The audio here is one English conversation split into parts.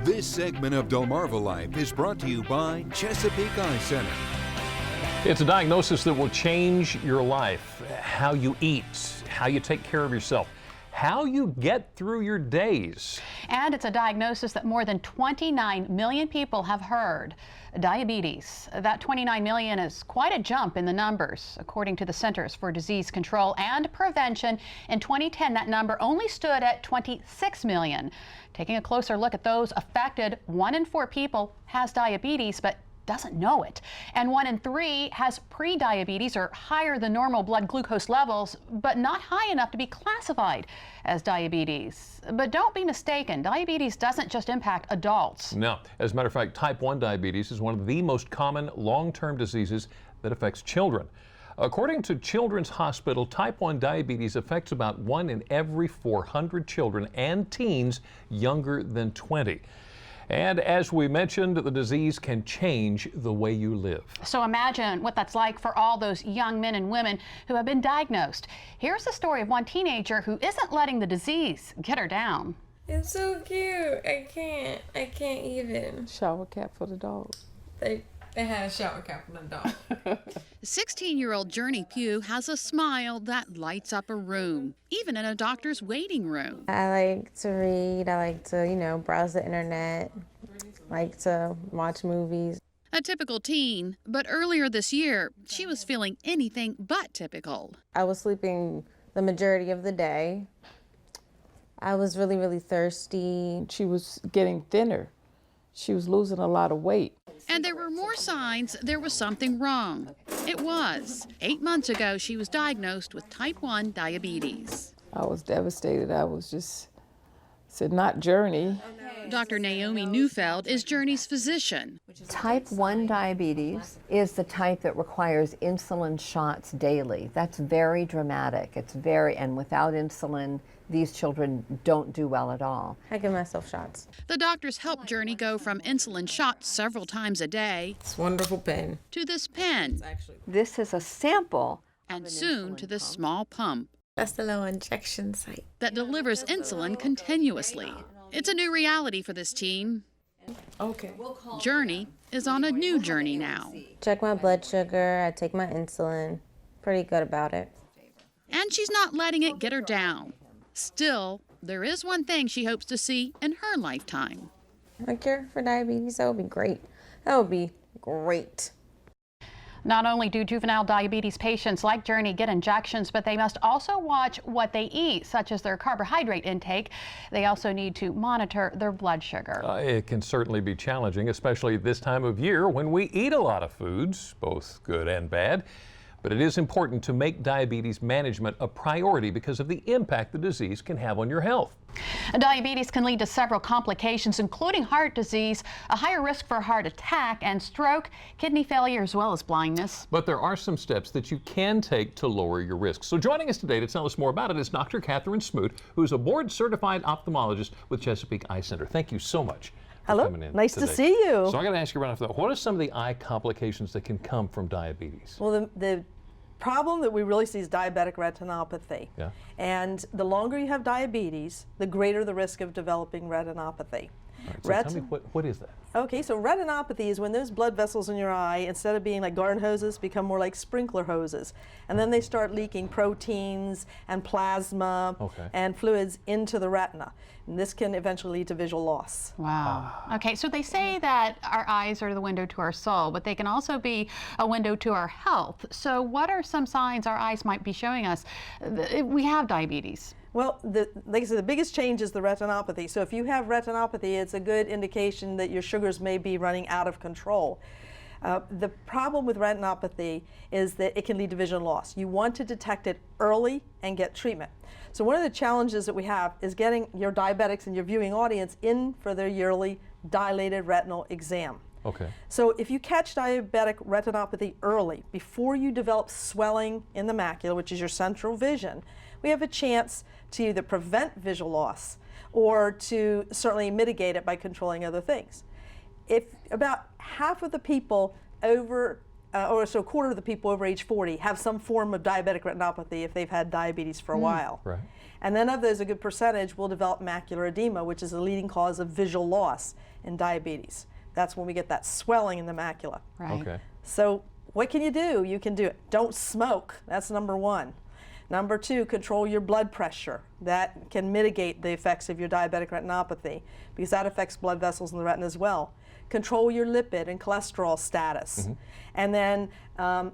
This segment of Delmarva Life is brought to you by Chesapeake Eye Center. It's a diagnosis that will change your life. How you eat, how you take care of yourself, how you get through your days. And it's a diagnosis that more than 29 million people have heard. Diabetes. That 29 million is quite a jump in the numbers. According to the Centers for Disease Control and Prevention, in 2010 that number only stood at 26 million. Taking a closer look at those affected, 1 in 4 people has diabetes but doesn't know it. And 1 in 3 has pre-diabetes or higher than normal blood glucose levels, but not high enough to be classified as diabetes. But don't be mistaken, diabetes doesn't just impact adults. No, as a matter of fact, type 1 diabetes is one of the most common long-term diseases that affects children. According to Children's Hospital, type 1 diabetes affects about 1 in every 400 children and teens younger than 20. And as we mentioned, the disease can change the way you live. So imagine what that's like for all those young men and women who have been diagnosed. Here's the story of one teenager who isn't letting the disease get her down. It's so cute. I can't even. Shower cap for the dog. They had a shower cap for the dog. 16-year-old Journey Pugh has a smile that lights up a room, even in a doctor's waiting room. I like to read. I like to, browse the internet. Like to watch movies. A typical teen, but earlier this year, she was feeling anything but typical. I was sleeping the majority of the day. I was really, really thirsty. She was getting thinner. She was losing a lot of weight. And there were more signs there was something wrong. It was. 8 months ago, she was diagnosed with type 1 diabetes. I was devastated. I was just said, not Journey. Dr. Naomi Neufeld is Journey's physician. Type 1 diabetes is the type that requires insulin shots daily. That's very dramatic. And without insulin, these children don't do well at all. I give myself shots. The doctors helped Journey go from insulin shots several times a day It's a wonderful pen. to this pen, This is a sample. and soon to this small pump That's the little injection site. that delivers insulin continuously. It's a new reality for this teen. Okay. Journey is on a new journey now. Check my blood sugar. I take my insulin. Pretty good about it. And she's not letting it get her down. Still, there is one thing she hopes to see in her lifetime. A cure for diabetes, that would be great. That would be great. Not only do juvenile diabetes patients like Journey get injections, but they must also watch what they eat, such as their carbohydrate intake. They also need to monitor their blood sugar. It can certainly be challenging, especially this time of year when we eat a lot of foods, both good and bad. But it is important to make diabetes management a priority because of the impact the disease can have on your health. Diabetes can lead to several complications, including heart disease, a higher risk for heart attack and stroke, kidney failure, as well as blindness. But there are some steps that you can take to lower your risk. So joining us today to tell us more about it is Dr. Catherine Smoot, who's a board-certified ophthalmologist with Chesapeake Eye Center. Thank you so much. Hello, nice to see you. So I got to ask you right off the bat, what are some of the eye complications that can come from diabetes? Well, the problem that we really see is diabetic retinopathy. Yeah. And the longer you have diabetes, the greater the risk of developing retinopathy. All right, so tell me, what is that? Okay, so retinopathy is when those blood vessels in your eye, instead of being like garden hoses, become more like sprinkler hoses. And then they start leaking proteins and plasma and fluids into the retina. And this can eventually lead to visual loss. Wow. Okay, so they say that our eyes are the window to our soul, but they can also be a window to our health. So what are some signs our eyes might be showing us we have diabetes? Well, like I said, the biggest change is the retinopathy. So if you have retinopathy, it's a good indication that your sugars may be running out of control. The problem with retinopathy is that it can lead to vision loss. You want to detect it early and get treatment. So one of the challenges that we have is getting your diabetics and your viewing audience in for their yearly dilated retinal exam. Okay. So if you catch diabetic retinopathy early, before you develop swelling in the macula, which is your central vision, we have a chance to either prevent visual loss or to certainly mitigate it by controlling other things. If about half of the people over, or so a quarter of the people over age 40 have some form of diabetic retinopathy if they've had diabetes for a while. Right. And then of those, a good percentage will develop macular edema, which is a leading cause of visual loss in diabetes. That's when we get that swelling in the macula. Right. Okay. So what can you do? You can do it. Don't smoke. That's number one. Number two, control your blood pressure. That can mitigate the effects of your diabetic retinopathy because that affects blood vessels in the retina as well. Control your lipid and cholesterol status. And then,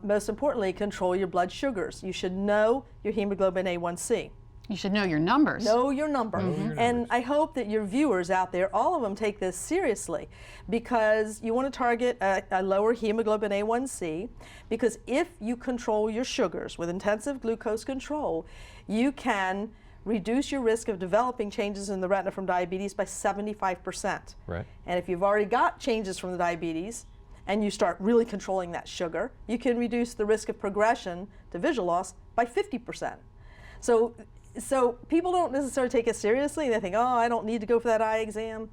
most importantly, control your blood sugars. You should know your hemoglobin A1C. You should know your numbers. Know your number. And I hope that your viewers out there, all of them, take this seriously because you want to target a lower hemoglobin A1C because if you control your sugars with intensive glucose control, you can reduce your risk of developing changes in the retina from diabetes by 75%. Right. And if you've already got changes from the diabetes and you start really controlling that sugar, you can reduce the risk of progression to visual loss by 50%. So people don't necessarily take it seriously. They think, oh, I don't need to go for that eye exam.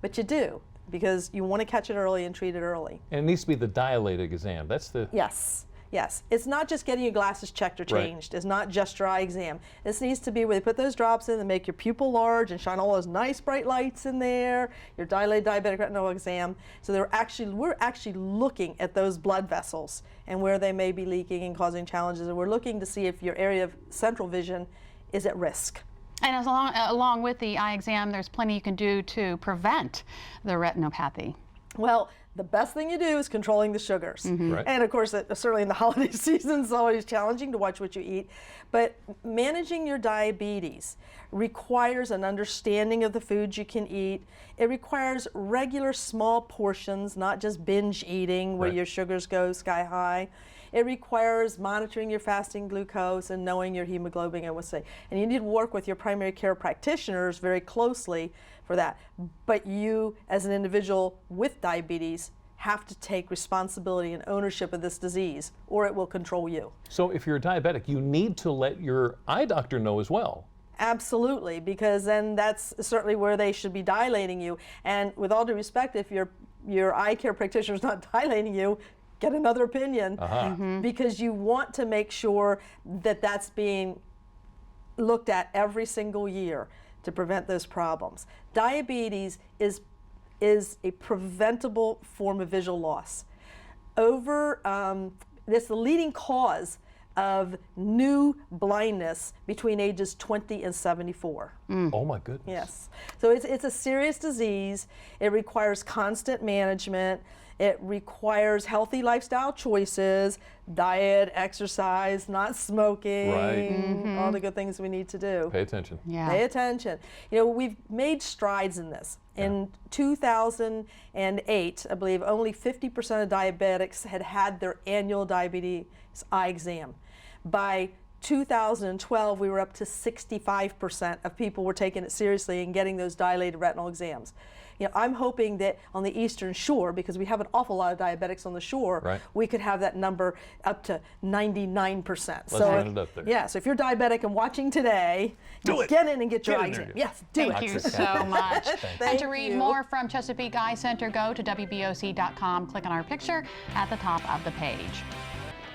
But you do, because you want to catch it early and treat it early. And it needs to be the dilated exam. That's the... Yes, yes. It's not just getting your glasses checked or changed. It's not just your eye exam. This needs to be where they put those drops in and make your pupil large and shine all those nice bright lights in there, your dilated diabetic retinal exam. So we're actually looking at those blood vessels and where they may be leaking and causing challenges. And we're looking to see if your area of central vision is at risk. And along with the eye exam, there's plenty you can do to prevent the retinopathy. Well, the best thing you do is controlling the sugars. Right. And of course, certainly in the holiday season, it's always challenging to watch what you eat. But managing your diabetes requires an understanding of the foods you can eat. It requires regular small portions, not just binge eating where your sugars go sky high. It requires monitoring your fasting glucose and knowing your hemoglobin A1C. And you need to work with your primary care practitioners very closely for that. But you, as an individual with diabetes, have to take responsibility and ownership of this disease, or it will control you. So if you're diabetic, you need to let your eye doctor know as well. Absolutely, because then that's certainly where they should be dilating you. And with all due respect, if your eye care practitioner is not dilating you, get another opinion, because you want to make sure that that's being looked at every single year to prevent those problems. Diabetes is a preventable form of visual loss. It's the leading cause of new blindness between ages 20 and 74. Oh my goodness. Yes. So it's a serious disease. It requires constant management. It requires healthy lifestyle choices, diet, exercise, not smoking, all the good things we need to do. Pay attention. Yeah. Pay attention. You know, we've made strides in this. In 2008, I believe, only 50% of diabetics had their annual diabetes eye exam. By 2012, we were up to 65% of people were taking it seriously and getting those dilated retinal exams. You know, I'm hoping that on the Eastern Shore, because we have an awful lot of diabetics on the shore, we could have that number up to 99%. Let's so run it up there. Yeah, so if you're diabetic and watching today, get in and get your eye exam. Yes, do it. Thank you so much. And to read more from Chesapeake Eye Center, go to WBOC.com, click on our picture at the top of the page.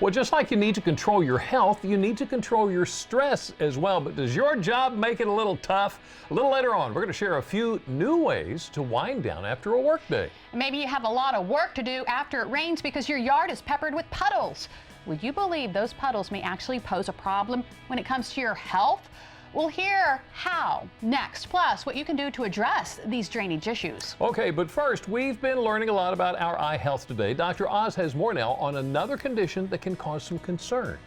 Well, just like you need to control your health, you need to control your stress as well. But does your job make it a little tough? A little later on, we're going to share a few new ways to wind down after a workday. Maybe you have a lot of work to do after it rains because your yard is peppered with puddles. Would you believe those puddles may actually pose a problem when it comes to your health? We'll hear how next, plus what you can do to address these drainage issues. Okay, but first, we've been learning a lot about our eye health today. Dr. Oz has more now on another condition that can cause some concern.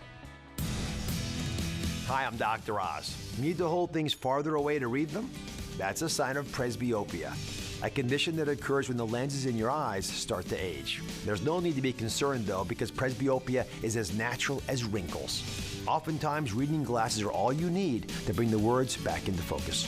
Hi, I'm Dr. Oz. Need to hold things farther away to read them? That's a sign of presbyopia, a condition that occurs when the lenses in your eyes start to age. There's no need to be concerned, though, because presbyopia is as natural as wrinkles. Oftentimes, reading glasses are all you need to bring the words back into focus.